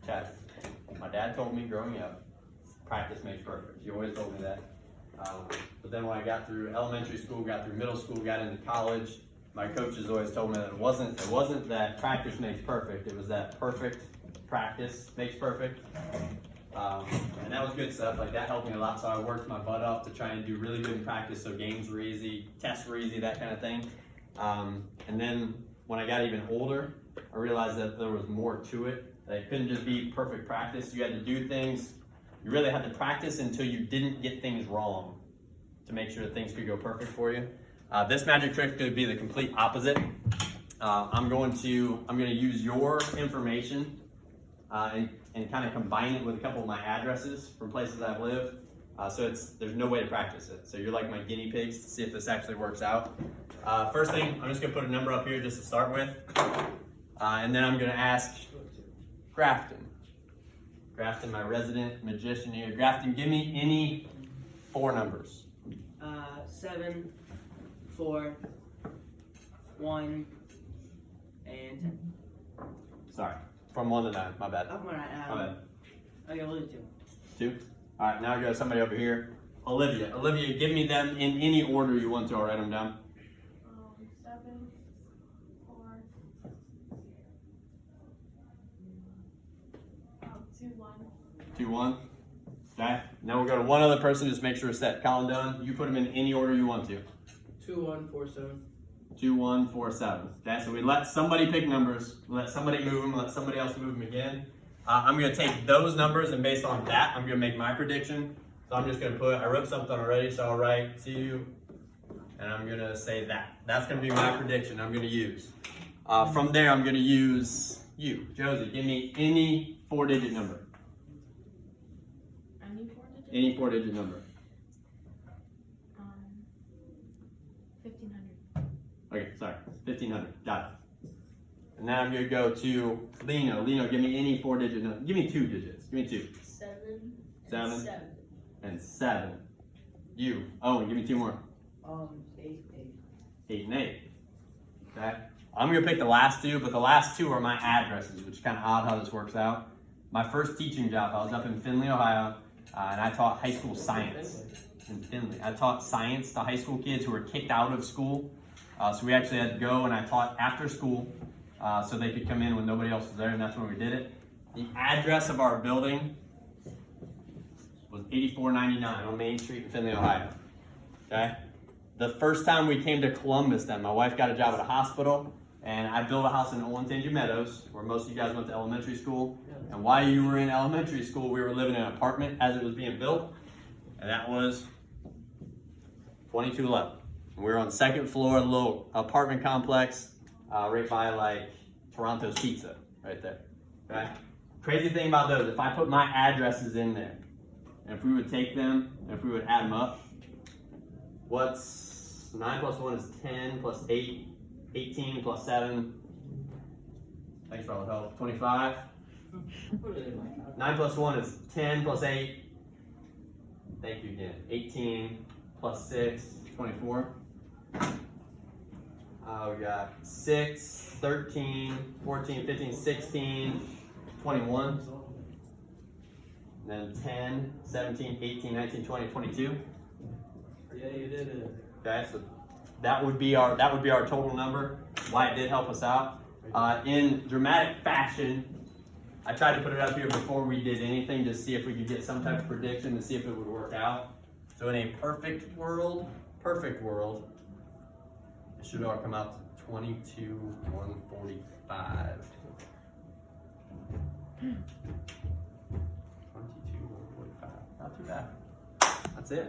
test. My dad told me growing up, practice makes perfect. He always told me that. But then when I got through elementary school, got through middle school, got into college, my coaches always told me that it wasn't that practice makes perfect. It was that perfect practice makes perfect. And that was good stuff. Like that helped me a lot. So I worked my butt off to try and do really good in practice. So games were easy, tests were easy, that kind of thing. And then when I got even older, I realized that there was more to it. That it couldn't just be perfect practice. You had to do things. You really had to practice until you didn't get things wrong to make sure that things could go perfect for you. This magic trick could be the complete opposite. I'm going to use your information and kind of combine it with a couple of my addresses from places I've lived. So there's no way to practice it. So you're like my guinea pigs to see if this actually works out. First thing, I'm just gonna put a number up here just to start with. And then I'm gonna ask Grafton. Grafton, my resident magician here. Grafton, give me any 4 numbers. 7, 4, 1, and 10. Sorry, from 1 to 9, my bad. Oh, all right. My bad. Okay, we'll do 2. 2? All right, now I got somebody over here. Olivia. Olivia, give me them in any order you want to. I'll write them down. 7, 4, 2, 1. 2, 1. Okay. Now we'll go to one other person. Just make sure it's set. Colin Dunn, you put them in any order you want to. 2, 1, 4, 7. 2, 1, 4, 7. Okay, so we let somebody pick numbers. We let somebody move them. Let somebody else move them again. I'm going to take those numbers, and based on that, I'm going to make my prediction. So I'm just going to put, I wrote something already, so I'll write 2, and I'm going to say that. That's going to be my prediction I'm going to use. From there, I'm going to use you. Josie, give me any 4-digit number. Any 4 digits? Any 4-digit number. 1500. Okay, sorry, 1500. Got it. And now I'm going to go to Lino. Lino, give me any 4-digit number. Give me 2 digits. Give me 2. 7. 7. And 7. You. Owen, give me 2 more. 8, 8 and 8. Okay. I'm going to pick the last 2, but the last 2 are my addresses, which is kind of odd how this works out. My first teaching job, I was up in Findlay, Ohio, and I taught high school science in Findlay. I taught science to high school kids who were kicked out of school. So we actually had to go, and I taught after school so they could come in when nobody else was there, and that's when we did it. The address of our building was 8499 on Main Street in Findlay, Ohio. Okay? The first time we came to Columbus then, my wife got a job at a hospital, and I built a house in Olentangy Meadows, where most of you guys went to elementary school. And while you were in elementary school, we were living in an apartment as it was being built, and that was 2211. And we were on the 2nd floor, a little apartment complex, right by like Toronto's Pizza, right there. Okay? Crazy thing about those, if I put my addresses in there, and if we would take them, and if we would add them up, what's 9 plus 1 is 10 plus 8, 18 plus 7. Thanks for all the help. 25. 9 plus 1 is 10 plus 8. Thank you again. 18 plus 6, 24. We got 6, 13, 14, 15, 16, 21. And then 10, 17, 18, 19, 20, 22. Yeah, you did it. Okay, so that would be our total number. Why it did help us out. In dramatic fashion, I tried to put it up here before we did anything to see if we could get some type of prediction to see if it would work out. So in a perfect world, it should all come out to 22,145. 22,145. Not too bad. That's it.